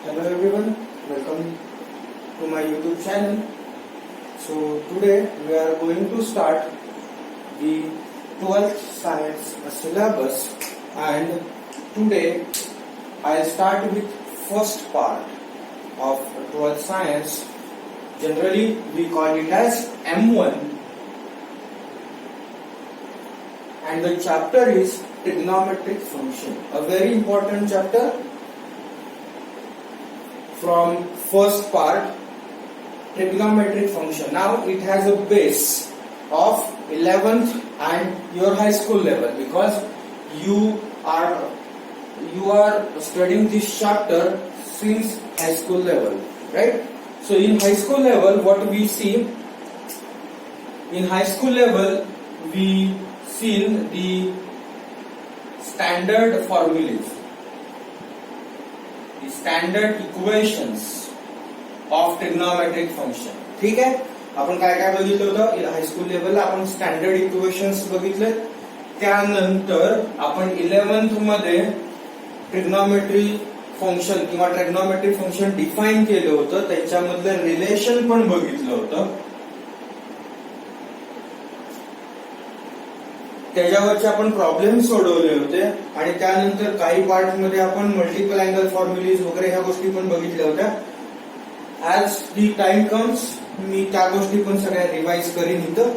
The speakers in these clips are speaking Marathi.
Hello everyone, welcome to my YouTube channel. So today we are going to start the 12th science syllabus, and today I'll start with first part of 12th science. Generally we call it as M1, and the chapter is trigonometric function, a very important chapter from first part, trigonometric function. Now it has a base of 11th and your high school level, because you are studying this chapter since high school level, right? So in high school level, what we see, in high school level we seen the standard formulas, the standard equations of trigonometric function. ठीक आहे, आपण काय काय बघितलं होतं हायस्कूल लेवलला? आपण स्टँडर्ड इक्वेशन्स बघितले. त्यानंतर आपण 11th मध्ये ट्रिग्नोमेट्री फंक्शन किंवा ट्रिग्नोमेट्रिक फंक्शन डिफाइन केलं होतं, त्याच्यामधलं रिलेशन पण बघितलं होतं. त्याच्यावरचे आपण प्रॉब्लेम सोडवले होते, आणि त्यानंतर काही पार्ट मध्ये आपण मल्टिपल अँगल फॉर्म्युलीज वगैरे ह्या गोष्टी पण बघितल्या होत्या. ऍज दी टाइम कम्स मी त्या गोष्टी पण सगळ्या रिवाइज करीन इथं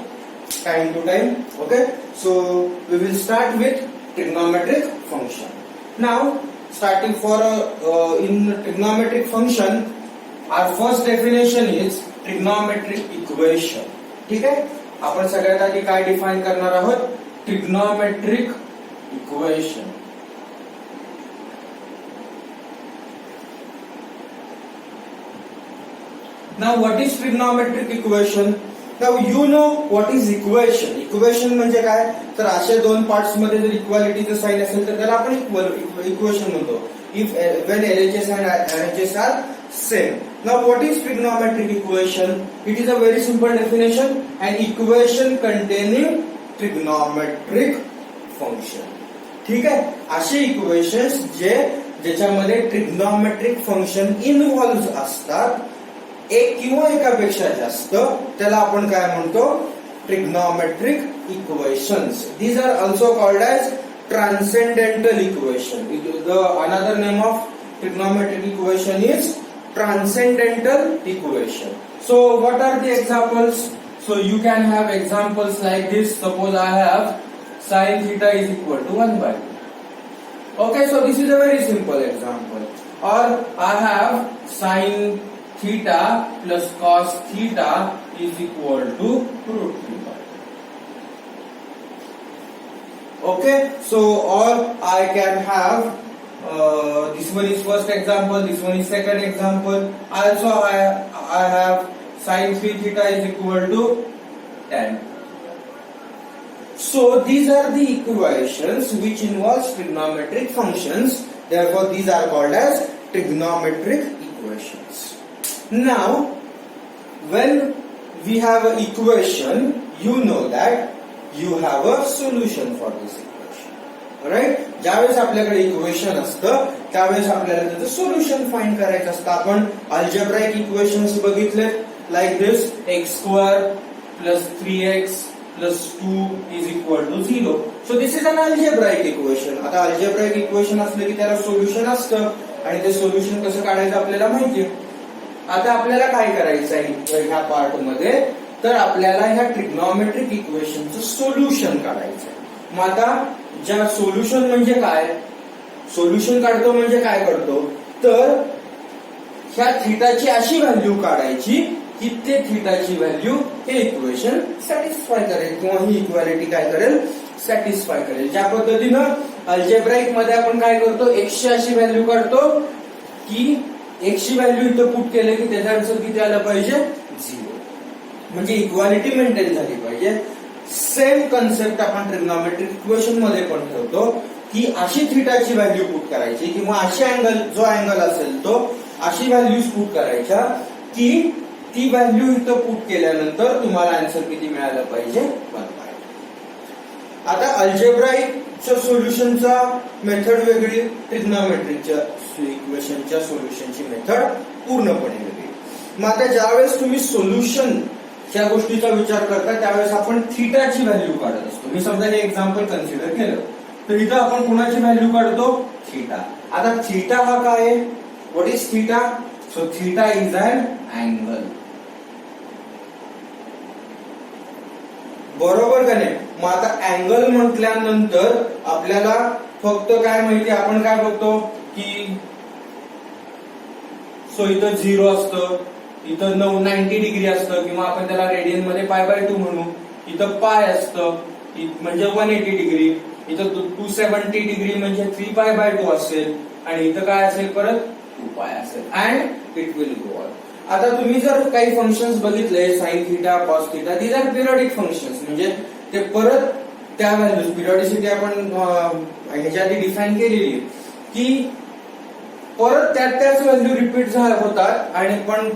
time to time. Okay, so we will start with trigonometric function. Now starting for in trigonometric function, our first definition is trigonometric equation. ठीक आहे, आपण सगळ्यात आधी काय डिफाइन करणार आहोत? Trigonometric equation. Now what is trigonometric equation? Now you know what is equation. Equation म्हणजे काय? तर अशा दोन पार्ट्स मध्ये जर इक्वालिटीचं साइन असेल तर त्याला आपण इक्वेशन म्हणतो. If when LHS and RHS are same. Now what is trigonometric equation? It is a very simple definition, an equation containing trigonometric function. ठीक आहे, असे इक्वेशन्स ज्याच्यामध्ये ट्रिग्नोमेट्रिक फंक्शन इन्व्हॉल्व असतात, एक किंवा एकापेक्षा जास्त, त्याला आपण काय म्हणतो? Trigonometric equations. These are also called as transcendental equation. The another name of trigonometric equation is transcendental equation. So what are the examples? So you can have examples like this. Suppose I have sin theta is equal to 1 by 2. Okay, so this is a very simple example. Or I have sin theta plus cos theta is equal to root 3 by 2. Okay, so or I can have this one is first example, this one is second example. Also I have sin 3 theta is equal to tan. So these are the equations which involves trigonometric functions. Therefore these are called as trigonometric equations. Now when we have an equation, you know that you have a solution for this equation. Alright? ज्यावेळेस आपल्याकडे इक्वेशन असतं त्यावेळेस आपल्याला त्याचं सोल्युशन फाइंड करायचं असतं. आपण अल्जेब्राइक इक्वेशन्स बघितले, like this, x square plus 3x plus 2 is equal to 0. So this is an algebraic equation. आता algebraic equation असलं की त्याला सोल्युशन असतं, आणि ते सोल्युशन कसं काढायचं आपल्याला माहिती आहे. आता आपल्याला काय करायचं आहे ह्या पार्ट मध्ये? तर आपल्याला ह्या ट्रिग्नोमेट्रिक इक्वेशनचं सोल्युशन काढायचं आहे. मग आता ज्या सोल्युशन म्हणजे काय? सोल्युशन काढतो म्हणजे काय करतो? तर ह्या थीटाची अशी व्हॅल्यू काढायची की ते थीटाची व्हॅल्यू हे इक्वेशन सॅटिस्फाय करेल, किंवा ही इक्वालिटी काय करेल? सॅटिस्फाय करेल. ज्या पद्धतीनं अल्जेब्राइक मध्ये आपण काय करतो? एक्सची अशी व्हॅल्यू काढतो की एक्सची व्हॅल्यू इथं पुट केले की त्याचा आन्सर किती आला पाहिजे? 0. म्हणजे इक्वालिटी मेंटेन झाली पाहिजे. सेम कन्सेप्ट आपण ट्रिग्नोमेट्रिक इक्वेशन मध्ये पण ठेवतो की अशी थीटाची व्हॅल्यू पुट करायची, किंवा अशी अँगल, जो अँगल असेल तो अशी व्हॅल्यूज पुट करायच्या की ती व्हॅल्यू इथं पुट केल्यानंतर तुम्हाला आन्सर किती मिळालं पाहिजे? 1 by 2. आता अल्जेब्राइकच्या सोल्युशनचा मेथड वेगळी, ट्रिग्नोमेट्रिकच्या इक्वेशनच्या सोल्युशनची मेथड पूर्णपणे वेगळी. मग आता ज्यावेळेस तुम्ही सोल्युशन च्या गोष्टीचा विचार करता त्यावेळेस आपण थीटाची व्हॅल्यू काढत असतो. मी समजा हे एक्झाम्पल कन्सिडर केलं तर इथं आपण कोणाची व्हॅल्यू काढतो? थीटा. आता थीटा हा काय आहे? What is theta? So theta is an angle. बरोबर का नाही? मग आता अँगल म्हटल्यानंतर आपल्याला फक्त काय माहिती, आपण काय बघतो की सो इथं 0 असतं, इथं 90 डिग्री असतं किंवा आपण त्याला रेडियन मध्ये π/2 म्हणू. इथं पाय असतं म्हणजे 180 डिग्री. इथं 270 डिग्री म्हणजे 3π/2 असेल आणि इथं काय असेल परत 2π असेल and it will go on. आता तुम्ही जर काही फंक्शन्स बघितले sine theta cos theta, these are periodic functions, म्हणजे ते परत त्या व्हॅल्यूज, पिरियडिसिटी आपण ह्याच्या आधी डिफाईन केलेली की परत त्याच व्हॅल्यू रिपीट होतात आणि पण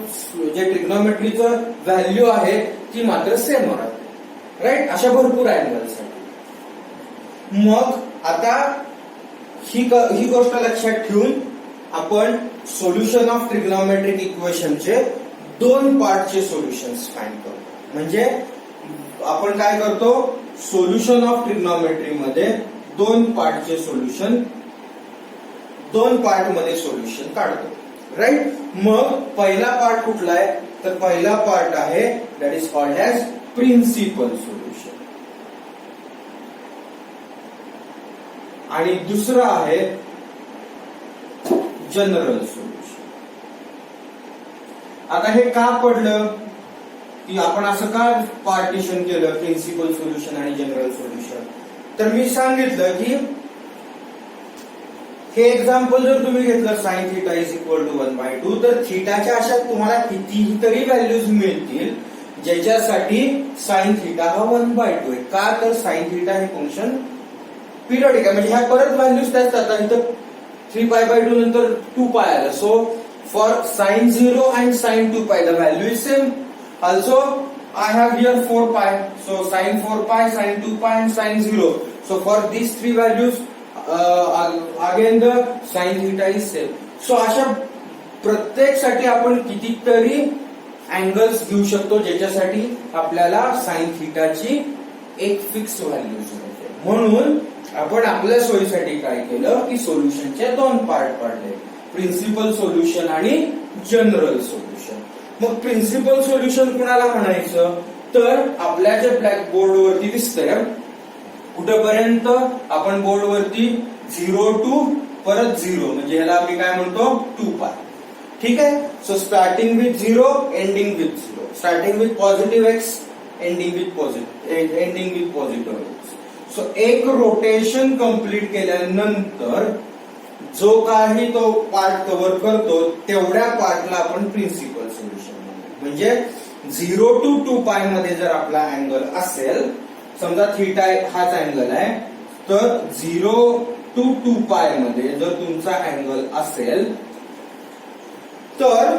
जे ट्रिग्नोमेट्रीचं व्हॅल्यू आहे ती मात्र सेम राहते. राईट? अशा भरपूर अँगल्स आहेत. मग आता ही गोष्ट लक्षात ठेवून आपण सोल्युशन ऑफ ट्रिग्नोमेट्रिक इक्वेशनचे 2 पार्टचे सोल्युशन्स फाइंड करतो. म्हणजे आपण काय करतो? सोल्युशन ऑफ ट्रिग्नोमेट्री मध्ये 2 पार्टचे सोल्युशन, 2 पार्ट मध्ये सोल्युशन काढतो. राईट? मग पहिला पार्ट कुठला आहे? तर पहिला पार्ट आहे that is called as principal solution आणि दुसरा आहे जनरल सोल्युशन. आता हे का पडलं की आपण असं का पार्टिशन केलं प्रिन्सिपल सोल्युशन आणि जनरल सोल्युशन? तर मी सांगितलं की हे एक्झाम्पल जर तुम्ही घेतलं sine theta is equal to 1/2, तर थीटाच्या अशा तुम्हाला कितीही तरी व्हॅल्यूज मिळतील ज्याच्यासाठी साइन थीटा हा 1/2 आहे. का? तर साइन थीटा हे फंक्शन पिरियडिक आहे, म्हणजे ह्या परत व्हॅल्यूज त्याच जातात. इथं 3π/2 नंतर 2π आलं. So for sine 0 and sine 2π the value is same. Also I have here 4π, so sine 4π, sine 2π and sine 0. So for these 3 values again the sine theta is same. So अशा प्रत्येकसाठी आपण कितीतरी अँगल्स घेऊ शकतो ज्याच्यासाठी आपल्याला साइन थीटाची एक फिक्स व्हॅल्यू मिळते. म्हणून आपण आपल्या सोयीसाठी काय केलं की सोल्युशनचे 2 पार्ट पाडले, प्रिन्सिपल सोल्युशन आणि जनरल सोल्युशन. मग प्रिन्सिपल सोल्युशन कुणाला म्हणायचं? तर आपल्या जे ब्लॅक बोर्ड वरती दिसतंय कुठपर्यंत आपण बोर्ड वरती 0 टू परत 0 म्हणजे ह्याला आपण काय म्हणतो 2π. ठीक आहे? So starting with 0 ending with 0, starting with positive x ending with positive x. So एक रोटेशन कंप्लीट केल्यानंतर जो काही तो पार्ट कव्हर करतो तेवढ्या पार्टला आपण प्रिन्सिपल सोल्युशन म्हणतो. म्हणजे 0 टू 2π मध्ये जर आपला अँगल असेल, समजा थीटा हाच अँगल आहे, तर 0 टू 2π मध्ये जर तुमचा अँगल असेल तर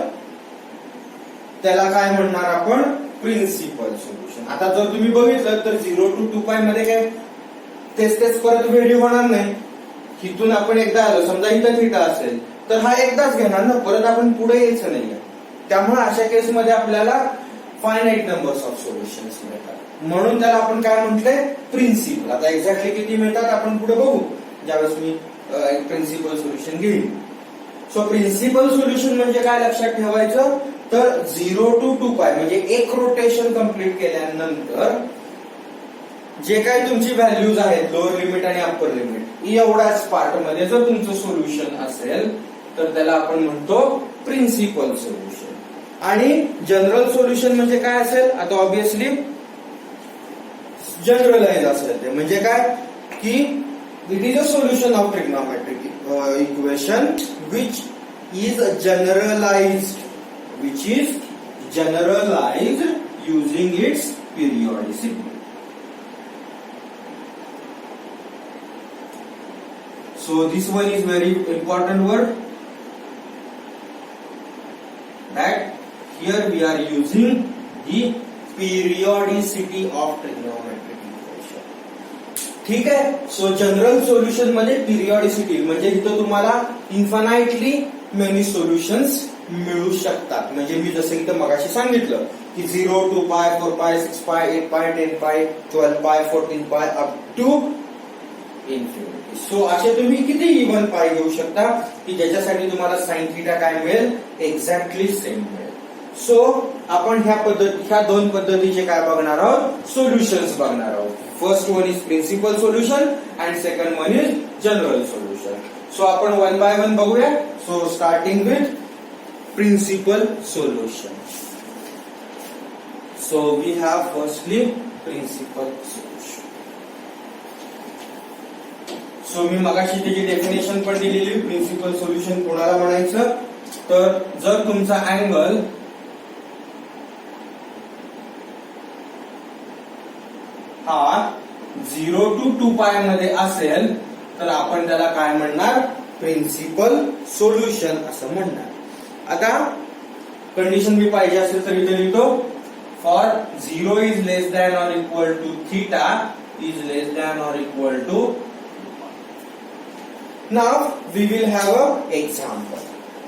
त्याला काय म्हणणार आपण? Principal solution. आता जर तुम्ही बघितलं तर 0 टू 2π मध्ये काय तेच परत व्हेरी होणार नाही. इथून आपण एकदा आलो, समजा इथं थीटा असेल तर हा एकदाच घेणार ना, परत आपण पुढे यायचं नाहीये. त्यामुळे अशा केसमध्ये आपल्याला फायनाईट नंबर्स ऑफ सोल्युशन्स मिळतात. म्हणून त्याला आपण काय म्हटलंय? प्रिन्सिपल. आता एक्झॅक्टली किती मिळतात आपण पुढे बघू ज्यावेळेस मी एक प्रिन्सिपल सोल्युशन घेईन. सो प्रिन्सिपल सोल्युशन म्हणजे काय लक्षात ठेवायचं? तर 0 टू 2π म्हणजे एक रोटेशन कंप्लीट केल्यानंतर जे काही तुमची व्हॅल्यूज आहेत लोअर लिमिट आणि अप्पर लिमिट एवढ्याच पार्ट मध्ये जर तुमचं सोल्युशन असेल तर त्याला आपण म्हणतो प्रिन्सिपल सोल्युशन. आणि जनरल सोल्युशन म्हणजे काय असेल? आता ऑब्विसली जनरलाइज असेल ते म्हणजे काय की it is a solution of trigonometric equation which is generalized using its periodicity. So this one is very important word, that here we are using the periodicity of trigonometric equation. ठीक आहे. सो जनरल सोल्युशन मध्ये पिरियॉडिसिटी म्हणजे इथं तुम्हाला इन्फानाइटली मेनी सोल्युशन्स मिळू शकतात. म्हणजे मी जसं इथं मगाशी सांगितलं की 0 2 पाय 4 पाय 6 पाय 8 पाय 10 पाय 12 पाय 14 पाय अप टू इन्फिनिटी. सो असे तुम्ही किती इव्हन पाय घेऊ शकता की ज्याच्यासाठी तुम्हाला साइन थिटा काय मिळेल, एक्झॅक्टली सेम मिळेल. सो आपण ह्या दोन पद्धतीचे काय बघणार आहोत, सोल्युशन्स बघणार आहोत. First one is principal solution and second one is general solution. So आपण वन बाय वन बघूया. So starting with principal solution. So we have firstly principal solution. So मी मगाशी त्याची डेफिनेशन पण दिलेली. प्रिन्सिपल सोल्युशन कोणाला म्हणायचं, तर जर तुमचा अँगल हा 0 to 2 पाय मध्ये असेल तर आपण त्याला काय म्हणणार, प्रिन्सिपल सोल्युशन असं म्हणणार. आता कंडिशन मी पाहिजे असेल तर इथे लिहितो, for 0 is less than or equal to theta is less than or equal to. Now we will have a example.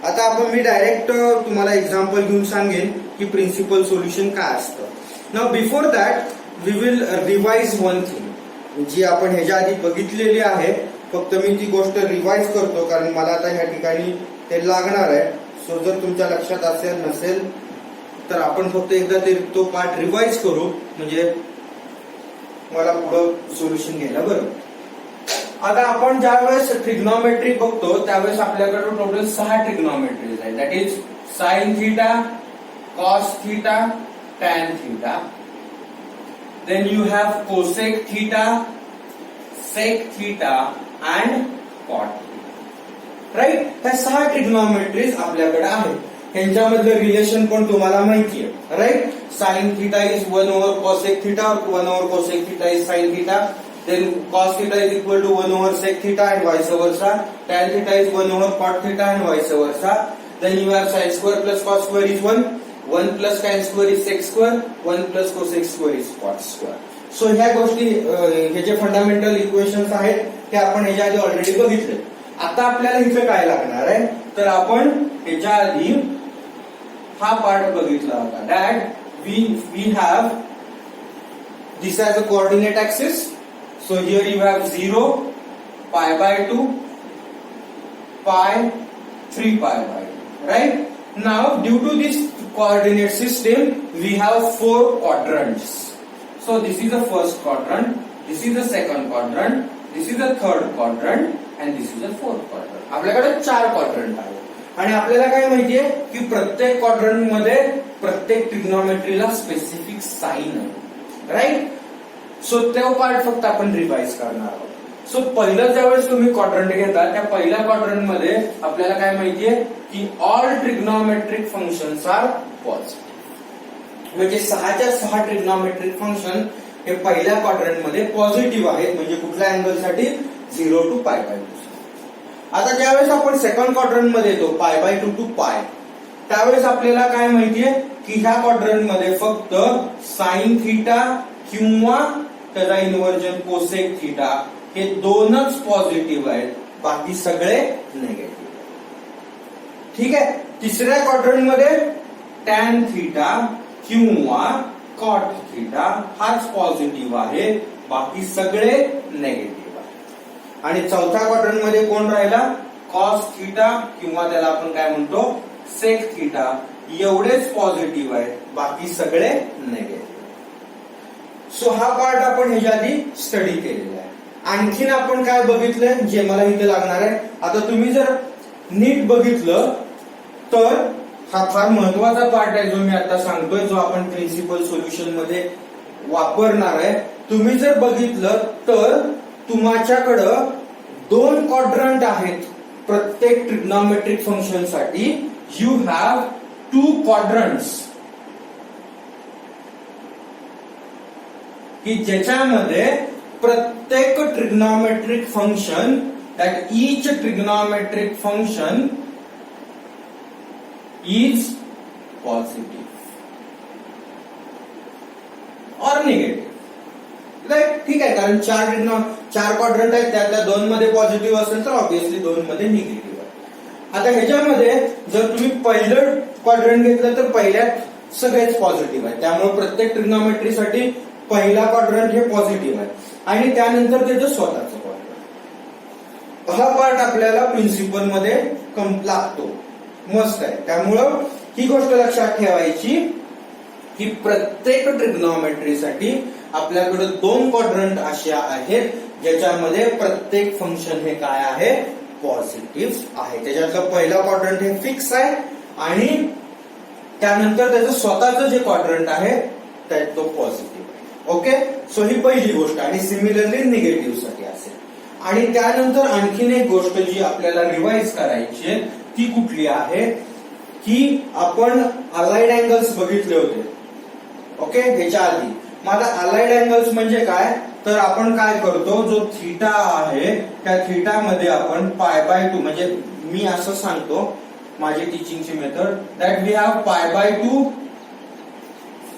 आता आपण मी डायरेक्ट तुम्हाला एक्झाम्पल घेऊन सांगेन की प्रिन्सिपल सोल्युशन काय असतं. Now before that we will revise one thing जी आपण ह्याच्या आधी बघितलेली आहे. फक्त मी ती गोष्ट रिवाइज करतो कारण मला आता ह्या ठिकाणी ते लागणार आहे. सो जर तुमच्या लक्षात असेल नसेल तर आपण फक्त एकदा तो पार्ट रिवाइज करू म्हणजे मला पुढं सोल्युशन घ्यायला बरं. आता आपण ज्यावेळेस ट्रिग्नॉमेट्री बघतो त्यावेळेस आपल्याकडे टोटल 6 ट्रिग्नॉमेट्रीज आहेत. That is sine theta, cos theta, tan theta. Then you have cosec theta, sec theta and cot theta. Right? ह्या 6 ट्रिग्नॉमेट्रीज आपल्याकडे आहेत. त्यांच्यामधलं रिलेशन पण तुम्हाला माहिती आहे. Right? Sine theta is 1 over cosec theta, 1 over cosec theta is sin theta. Then cos theta is equal to 1 over sec theta and vice versa. Tan theta is 1 over cot theta and vice versa. Then you have sin square plus cos square is 1. 1 plus tan square is sec square, 1 plus cosec square is cot square. So ह्या गोष्टी हे जे फंडामेंटल इक्वेशन्स आहेत ते आपण ह्याच्या आधी ऑलरेडी बघितले. आता आपल्याला इथं काय लागणार आहे तर आपण ह्याच्या आधी हा पार्ट बघितला होता. That we have this as a coordinate axis. So here you have 0, pi by 2, pi, 3 pi by 2. Right? Now due to this coordinate system we have 4 quadrants. So this is the first quadrant, this is the second quadrant, this is the third quadrant and this is the fourth quadrant. आपल्याकडे 4 क्वाड्रंट आहेत आणि आपल्याला काय माहितीये की प्रत्येक क्वाड्रंट मध्ये प्रत्येक ट्रिग्नॉमेट्रीला स्पेसिफिक साइन आहे. राईट? सो तो पार्ट फक्त आपण रिवाइज करणार आहोत. सो पहिलं ज्यावेळेस तुम्ही क्वाड्रंट घेता त्या पहिल्या क्वाड्रंट मध्ये आपल्याला काय माहितीये की all trigonometric functions are positive. म्हणजे 6च्या 6 ट्रिग्नॉमेट्रिक फंक्शन हे पहिल्या क्वाड्रंट मध्ये पॉझिटिव्ह आहेत. म्हणजे कुठल्या अँगल साठी 0 to पाय बाय 2. आता ज्यावेळेस आपण सेकंड क्वाड्रंट मध्ये येतो पाय बाय 2 to पाय त्यावेळेस आपल्याला काय माहितीये की ह्या क्वाड्रंट मध्ये फक्त साइन थिटा किंवा त्याचा इन्व्हर्जन कोसेक थिटा हे दोनच पॉझिटिव्ह आहेत, बाकी सगळे निगेटिव्ह. ठीक आहे. तिसऱ्या क्वाड्रंट मध्ये टॅन थिटा किंवा कॉट थिटा हाच पॉझिटिव्ह आहे, बाकी सगळे निगेटिव्ह आहे. आणि चौथ्या क्वाड्रंट मध्ये कोण राहिला, कॉस थिटा किंवा त्याला आपण काय म्हणतो सेक थिटा, एवढेच पॉझिटिव्ह आहेत, बाकी सगळे निगेटिव्ह. सो हा पार्ट आपण ह्याच्या आधी स्टडी केलेला आहे. आणखीन आपण काय बघितलंय जे मला इथे लागणार आहे. आता तुम्ही जर नीट बघितलं तर हा फार महत्वाचा पार्ट आहे जो मी आता सांगतोय, जो आपण प्रिन्सिपल सोल्युशन मध्ये वापरणार आहे. तुम्ही जर बघितलं तर तुमच्याकडं 2 क्वाड्रंट आहेत प्रत्येक ट्रिग्नॉमेट्रिक फंक्शन साठी. यू हॅव 2 क्वाड्रंट्स की ज्याच्यामध्ये प्रत्येक trigonometric function, that each trigonometric function is positive और निगेटिव्ह. राईट? ठीक आहे, कारण चार क्वाड्रंट आहेत, त्यातल्या 2 मध्ये पॉझिटिव्ह असेल तर ऑब्व्हियसली 2 मध्ये निगेटिव्ह आहे. आता ह्याच्यामध्ये जर तुम्ही पहिलं क्वाड्रंट घेतलं तर पहिल्यात सगळेच पॉझिटिव्ह आहे, त्यामुळे प्रत्येक ट्रिग्नॉमेट्रीसाठी पहिला क्वाड्रंट हे पॉझिटिव्ह आहे आणि त्यानंतर त्याचं स्वतःचं क्वाड्रंट. हा पार्ट आपल्याला प्रिन्सिपल मध्ये लागतो, मस्त आहे. त्यामुळं ही गोष्ट लक्षात ठेवायची की प्रत्येक ट्रिग्नॉमेट्रीसाठी आपल्याकडे 2 क्वाड्रंट अशा आहेत ज्याच्यामध्ये प्रत्येक फंक्शन हे काय आहे, पॉझिटिव्ह आहे. त्याच्यातलं पहिला क्वाड्रंट हे फिक्स आहे आणि त्यानंतर त्याचं स्वतःचं जे क्वाड्रंट आहे त्यात तो पॉझिटिव्ह आहे. ओके, सो ही पहिली गोष्ट. आणि सिमिलरली निगेटिव्ह साठी असेल. आणि त्यानंतर आणखीन एक गोष्ट जी आपल्याला रिवाइज करायची आहे ती कुठली आहे की आपण अलाइड अँगल्स बघितले होते. ओके, ह्याच्या आधी माझा अलाइड अँगल्स म्हणजे काय, तर आपण काय करतो, जो थीटा आहे त्या थीटा मध्ये आपण π/2 म्हणजे मी असं सांगतो माझी टीचिंगची method that we have π/2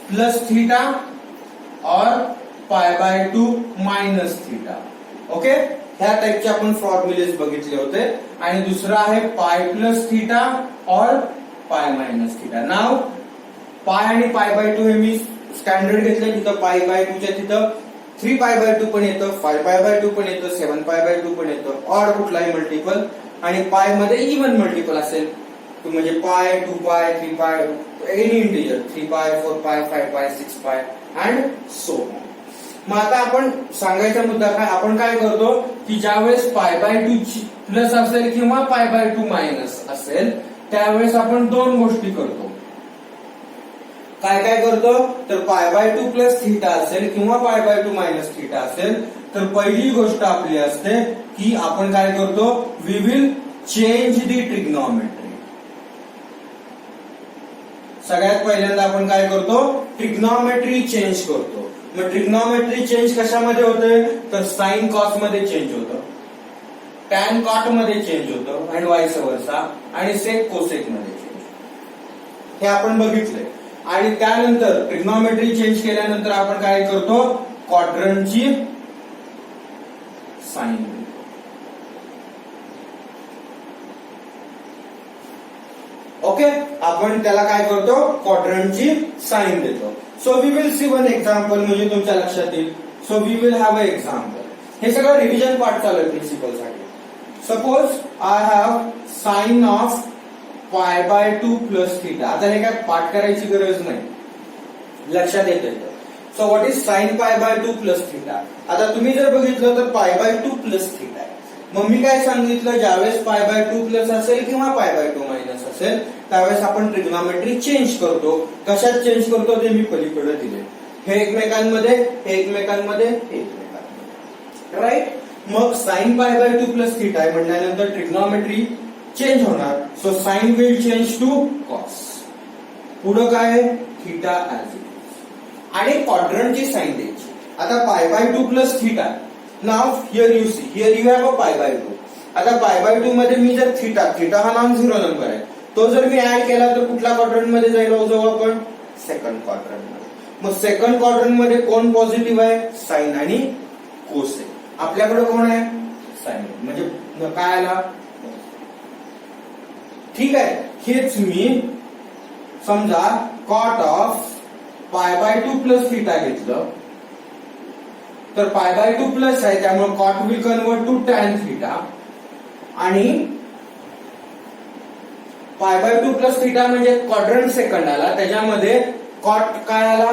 plus theta और π/2 मायनस थीटा. ओके, ह्या टाइपचे आपण फॉर्म्युलेज बघितले होते. आणि दुसरा आहे पाय प्लस थीटा और पाय मायनस थीटा. नाव पाय आणि π/2 हे मी स्टँडर्ड घेतले, तिथं π/2 च्या तिथं 3π/2 पण येतं, 5π/2 पण येतं, 7π/2 पण येतं, ऑड कुठलाही मल्टिपल. आणि पाय मध्ये इव्हन मल्टिपल असेल म्हणजे pi, 2π, 3π, any integer 3π, 4π, 5π, 6π and so on. मग आता आपण सांगायचा मुद्दा काय, आपण काय करतो की ज्यावेळेस π/2 प्लस असेल किंवा π/2 मायनस असेल त्यावेळेस आपण 2 गोष्टी करतो. काय काय करतो, तर π/2 प्लस थीटा असेल किंवा π/2 मायनस थीटा असेल तर पहिली गोष्ट आपली असते की आपण काय करतो, we will change the trigonometry. सगळ्यात पहिल्यांदा आपण काय करतो, ट्रिग्नॉमेट्री चेंज करतो. मग ट्रिग्नॉमेट्री चेंज कशामध्ये होते, तर साइन कॉस मध्ये चेंज होतं, टॅन कॉट मध्ये चेंज होतं आणि वाईस वर्सा, आणि सेक कोसेक मध्ये चेंज. हे आपण बघितलंय. आणि त्यानंतर ट्रिग्नॉमेट्री चेंज केल्यानंतर आपण काय करतो, क्वाड्रंटची साइन. ओके, आपण त्याला काय करतो, क्वाड्रंटची साइन देतो. So we will see one example, म्हणजे तुमच्या लक्षात येईल. So we will have a example. हे सगळं रिव्हिजन पार्ट चालू आहे प्रिन्सिपल साठी. Suppose I have sine of π/2 plus theta. आता हे काय पाठ करायची गरज नाही, लक्षात येते. So what is sine π/2 plus theta. आता तुम्ही जर बघितलं तर π/2 प्लस थीटा आहे. मग मी काय सांगितलं, ज्यावेळेस π/2 प्लस असेल किंवा π/2 मायनस असेल त्यावेळेस आपण ट्रिग्नॉमेट्री चेंज करतो. कशात चेंज करतो ते मी पलीकडे दिले. हे एकमेकांमध्ये, हे एकमेकांमध्ये, हे एकमेकांमध्ये, राईट. मग साइन π/2 प्लस थीटा आहे म्हटल्यानंतर ट्रिग्नॉमेट्री चेंज होणार. So sine will change to cos. पुढं काय, थीटा ऍज इट इज. आणि क्वाड्रंटची साइन द्यायची. आता π/2 plus theta. Now here you see, here you have a π/2. आता π/2 मध्ये मी जर थीटा हा नॉन झिरो नंबर आहे, तो जर मी ऍड केला तर कुठल्या क्वाड्रंट मध्ये जाईल, जाऊ आपण सेकंड क्वाड्रंट मध्ये. मग सेकंड क्वाड्रंट मध्ये कोण पॉझिटिव्ह आहे, साइन आणि कोसेक. आपल्याकडे कोण आहे, साइन, म्हणजे काय आला, ठीक आहे. हेच मी समजा कॉट ऑफ π/2 प्लस थीटा घेतलं तर π/2 प्लस आहे त्यामुळे cot will convert to tan theta. आणि π/2 प्लस थीटा म्हणजे क्वाड्रंट सेकंड आला, त्याच्यामध्ये कॉट काय आला,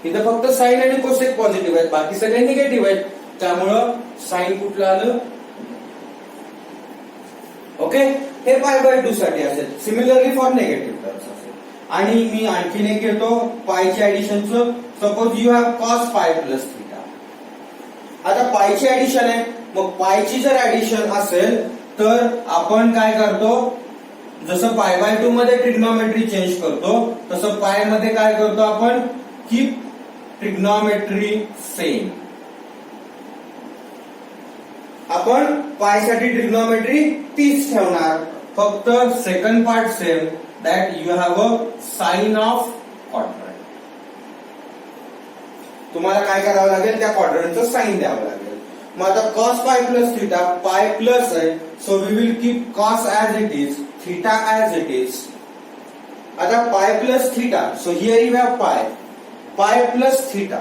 इथं फक्त साइन आणि कोसेक पॉझिटिव्ह आहेत, बाकी सगळे निगेटिव्ह आहेत, त्यामुळं साइन कुठलं आलं. ओके, हे π/2 साठी असेल. सिमिलरली फॉर निगेटिव्ह टर्म्स असेल. आणि मी आणखीन एक घेतो पायच्या ऍडिशनचं. Suppose you have cos pi plus theta. आता पायची ऍडिशन आहे, मग पायची जर ऍडिशन असेल तर आपण काय करतो, जसं π/2 मध्ये ट्रिग्नॉमेट्री चेंज करतो तसं पाय मध्ये काय करतो आपण, कीप ट्रिग्नॉमेट्री सेम. आपण पाय साठी ट्रिग्नॉमेट्री तीच ठेवणार, फक्त second part same, that you have a sine of quadrant. तुम्हाला काय करावं लागेल, त्या क्वाड्रंटचं साइन द्यावं लागेल. मग आता cos pi plus theta, pi plus आहे, so we will keep cos as it is, theta as it is. आता pi plus theta, so here you have pi plus theta,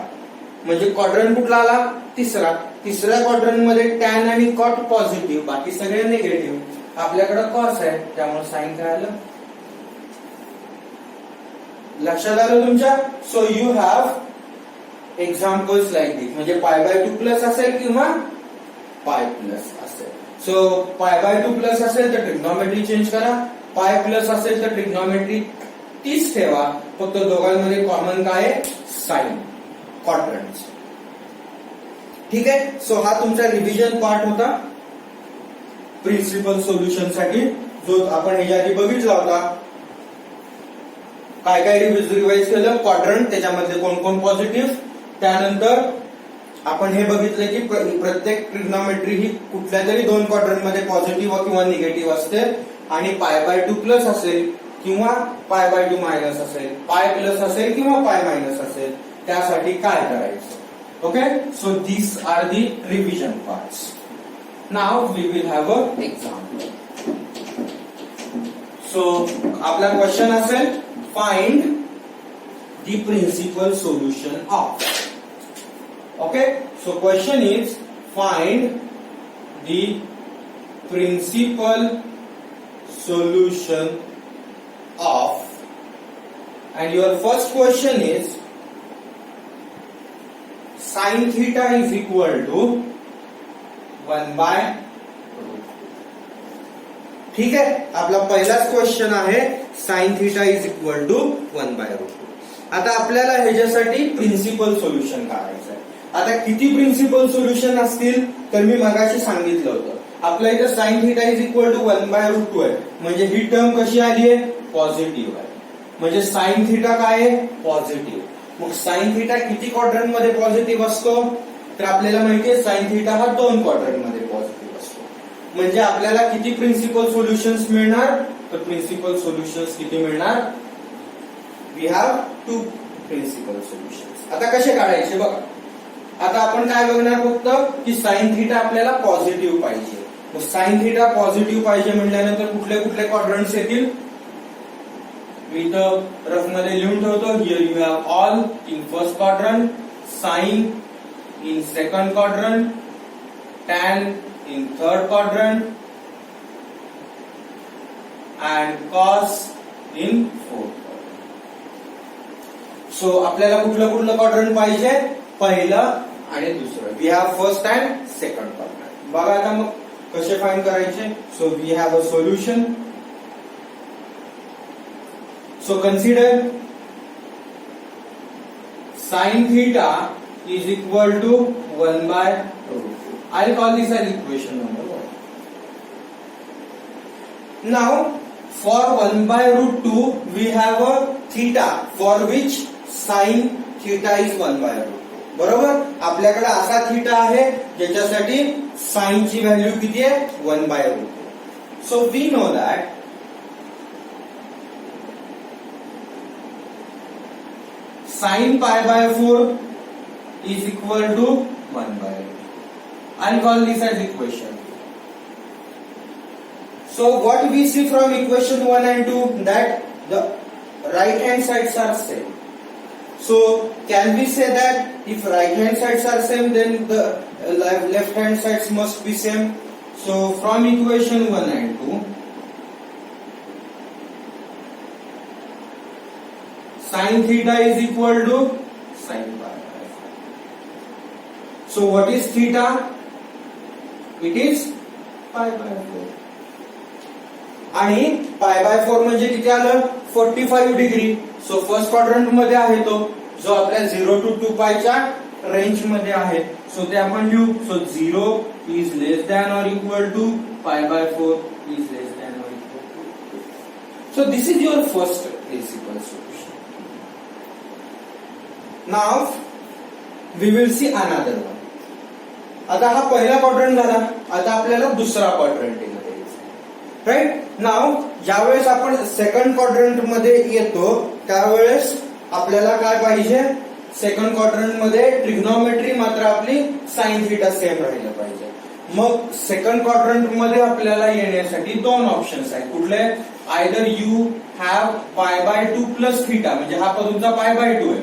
म्हणजे क्वाड्रंट कुठला आला, तिसरा. तिसऱ्या क्वाड्रंट मध्ये टॅन आणि कॉट पॉझिटिव्ह, बाकी सगळे निगेटिव्ह. आपल्याकडे कॉस आहे, त्यामुळे साइन काय आलं, लक्षात आलं तुमच्या. So you have examples like this, म्हणजे पाय बाय 2 प्लस असेल किंवा पाय प्लस असेल. सो पाय बाय 2 प्लस असेल तर ट्रिग्नॉमेट्री चेंज करा, पाय प्लस असेल तर ट्रिग्नॉमेट्री तीच ठेवा, फक्त दोघांमध्ये कॉमन काय आहे, साइन, क्वाड्रंट्स. ठीक आहे. सो हा तुमचा रिव्हिजन पार्ट होता प्रिन्सिपल सोल्युशन साठी, जो आपण ह्याच्या आधी बघितला होता. काय काय रिवाइज केलं, क्वाड्रंट, त्याच्यामध्ये कोण कोण पॉझिटिव्ह. त्यानंतर आपण हे बघितलं की प्रत्येक ट्रिग्नॉमेट्री ही कुठल्या तरी 2 क्वाड्रंट मध्ये पॉझिटिव्ह किंवा निगेटिव्ह असते, आणि पाय बाय 2 प्लस असेल किंवा पाय बाय 2 मायनस असेल, पाय प्लस असेल किंवा पाय मायनस असेल, त्यासाठी काय करायचं. Okay, so these are the revision parts. Now we will have a example. So आपला क्वेश्चन असेल, find the principal solution of. Okay, so question is find the principal solution of, and your first question is sin theta is equal to 1 by root. ठीक है, आपला पहिलाच क्वेश्चन आहे sin theta is equal to 1 by root. आता आपल्याला ह्याच्यासाठी प्रिन्सिपल सोल्युशन काढायचं आहे. आता किती प्रिन्सिपल सोल्युशन असतील, तर मी मगाशी सांगितलं होतं, आपल्या इथं sine theta is equal to 1 by root 2 आहे, म्हणजे ही टर्म कशी आली आहे, पॉझिटिव्ह आहे, म्हणजे साइन थिटा काय आहे, पॉझिटिव्ह. मग साइन थिटा किती क्वाड्रंट मध्ये पॉझिटिव्ह असतो, तर आपल्याला माहितीये साइन थिटा हा 2 क्वाड्रंट मध्ये पॉझिटिव्ह असतो. म्हणजे आपल्याला किती प्रिन्सिपल सोल्युशन्स मिळणार, तर प्रिन्सिपल सोल्युशन्स किती मिळणार, वी हॅव 2 प्रिन्सिपल सोल्युशन्स. आता कसे काढायचे बघा. आता आपण काय बघणार, फक्त की साइन थिटा आपल्याला पॉझिटिव्ह पाहिजे. मग साइन थिटा पॉझिटिव्ह पाहिजे म्हटल्यानंतर कुठले कुठले क्वाड्रंट्स येतील, मी इथं रफ मध्ये लिहून ठेवतो. Here you have all in first quadrant, sine in second quadrant, tan in third quadrant, and cos in fourth. So आपल्याला कुठलं कुठलं क्वाड्रंट पाहिजे, पहिलं आणि दुसरं. We have first and second quadrant. बघा आता मग कसे फाइंड करायचे. So we have a solution. So consider sine theta is equal to 1 by root 2. I'll call this as equation number 1. Now for 1 by root 2 we have a theta for which sin theta is 1 by root 2. बरोबर, आपल्याकडे असा थीटा आहे ज्याच्यासाठी साइन ची व्हॅल्यू किती आहे, 1 by root 2. So we know that sin pi by 4 is equal to 1 by root 2. I'll call this as equation. So what we see from equation 1 and 2, that the right hand sides are same. So can we say that if right hand sides are same, then the left hand sides must be same? So from equation 1 and 2, sin theta is equal to sin pi by 4. So what is theta? It is pi by 4. आणि पाय बाय 4 म्हणजे किती आलं, 45 डिग्री. सो फर्स्ट क्वाड्रंट मध्ये आहे तो, जो आपल्या 0 to 2 पायच्या रेंज मध्ये आहे. सो ते आपण लिहू. So 0 is less than or equal to pi by 4 is less than or equal to. So this is your first principal solution. Now we will see another one. आता हा पहिला क्वाड्रंट झाला, आता आपल्याला दुसरा क्वाड्रंट मध्ये राईट. नाव ज्यावेळेस आपण सेकंड क्वाड्रंट मध्ये येतो त्यावेळेस आपल्याला काय पाहिजे, सेकंड क्वाड्रंट मध्ये ट्रिग्नॉमेट्री मात्र आपली साइन थिटा सेम राहिलं पाहिजे. मग सेकंड क्वाड्रंट मध्ये आपल्याला येण्यासाठी दोन ऑप्शन्स आहेत. कुठले? Either you have π/2 plus theta, म्हणजे हा तुमचा π/2 आहे,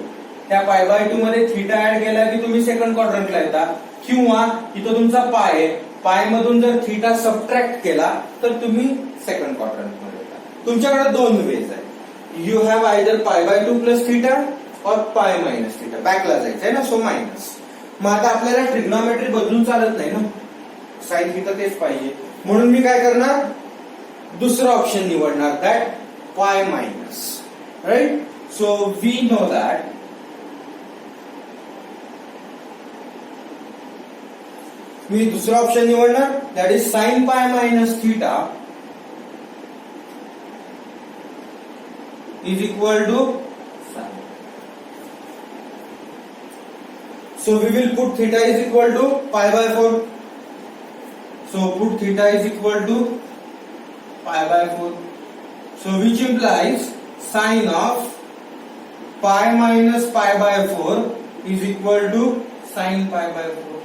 त्या π/2 मध्ये थिटा ऍड केला की तुम्ही सेकंड क्वाड्रंटला येता, किंवा इथं तुमचा पाय आहे, पाय मधून जर थिटा सबट्रॅक्ट केला तर तुम्ही सेकंड क्वाड्रंट मध्ये येता. तुमच्याकडे दोन वेज आहे. You have either π/2 plus theta और π मायनस थिटा. बॅकला जायचंय ना, सो मायनस. मग आता आपल्याला ट्रिग्नॉमेट्री बदलून चालत नाही ना, साइन थिटा तेच पाहिजे. म्हणून मी काय करणार? दुसरा ऑप्शन निवडणार, that π minus. Right. So we know that मी दुसरा ऑप्शन निवडणार, that is sine π minus theta is equal to sine. So we will put theta is equal to π/4. So put theta is equal to π/4. So which implies sine of π minus π/4 is equal to sine π/4.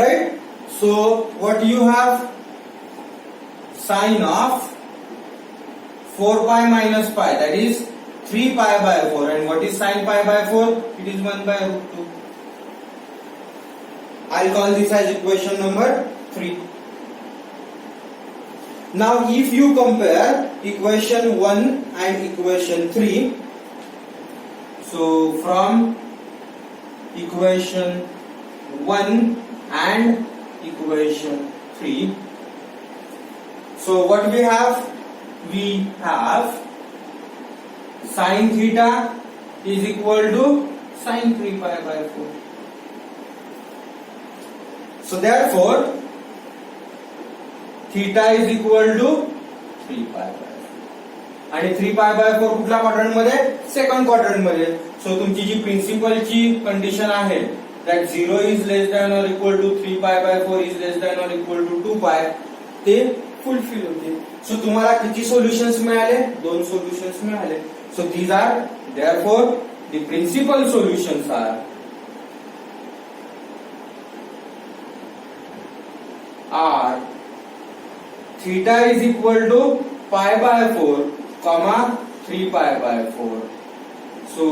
Right? So what you have? Sine of 4π minus π, that is 3π/4, and what is sine π/4? It is 1/√2. I'll call this as equation number 3. Now if you compare equation 1 and equation 3, so from equation 1 and equation 3, so what we have? We have sin theta is equal to sin 3π/4. So therefore theta is equal to 3π/4. आणि 3π/4 कुठल्या क्वाड्रंट मध्ये? सेकंड क्वाड्रंट मध्ये. सो तुमची जी प्रिन्सिपलची कंडिशन आहे, that 0 is less than or equal to 3π/4 is less than or equal to 2π, ते फुलफिल होते. सो तुम्हाला किती सोल्युशन्स मिळाले? 2 सोल्युशन्स मिळाले. So these are therefore the principal solutions are theta is equal to π/4 comma 3π/4. So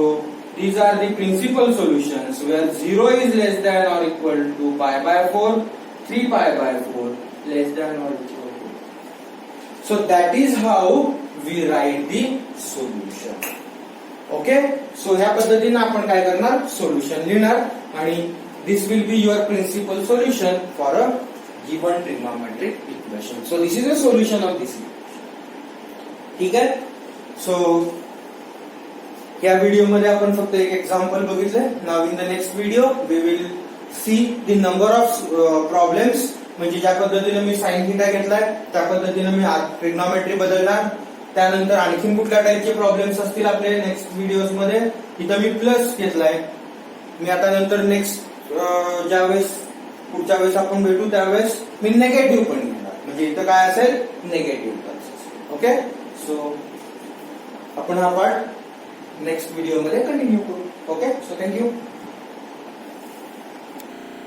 these are the principal solutions where 0 is less than or equal to π/4, 3π/4 less than or equal to. So that is how we write the solution. Okay? So ह्या पद्धतीने आपण काय करणार? सोल्युशन लिहिणार, आणि this will be your principal solution for a given trigonometric equation. So this is a solution of this equation. ठीक आहे? So या व्हिडिओ मध्ये आपण फक्त एक एक्झाम्पल बघितलंय. Now in the next video we will see the number of problems. म्हणजे ज्या पद्धतीने मी साइन थिटा घेतलाय त्या पद्धतीने मी ट्रिग्नॉमेट्री बदलणार. त्यानंतर आणखीन कुठल्या टाईपचे प्रॉब्लेम्स असतील आपले नेक्स्ट व्हिडिओज मध्ये. इथं मी प्लस घेतलाय. मी आता नंतर नेक्स्ट ज्यावेळेस पुढच्या वेळेस आपण भेटू त्यावेळेस मी नेगेटिव्ह पण घेणार. म्हणजे इथं काय असेल? Negative terms. ओके? सो आपण हा पार्ट नेक्स्ट व्हिडिओ मध्ये कंटिन्यू करू. ओके? So thank you.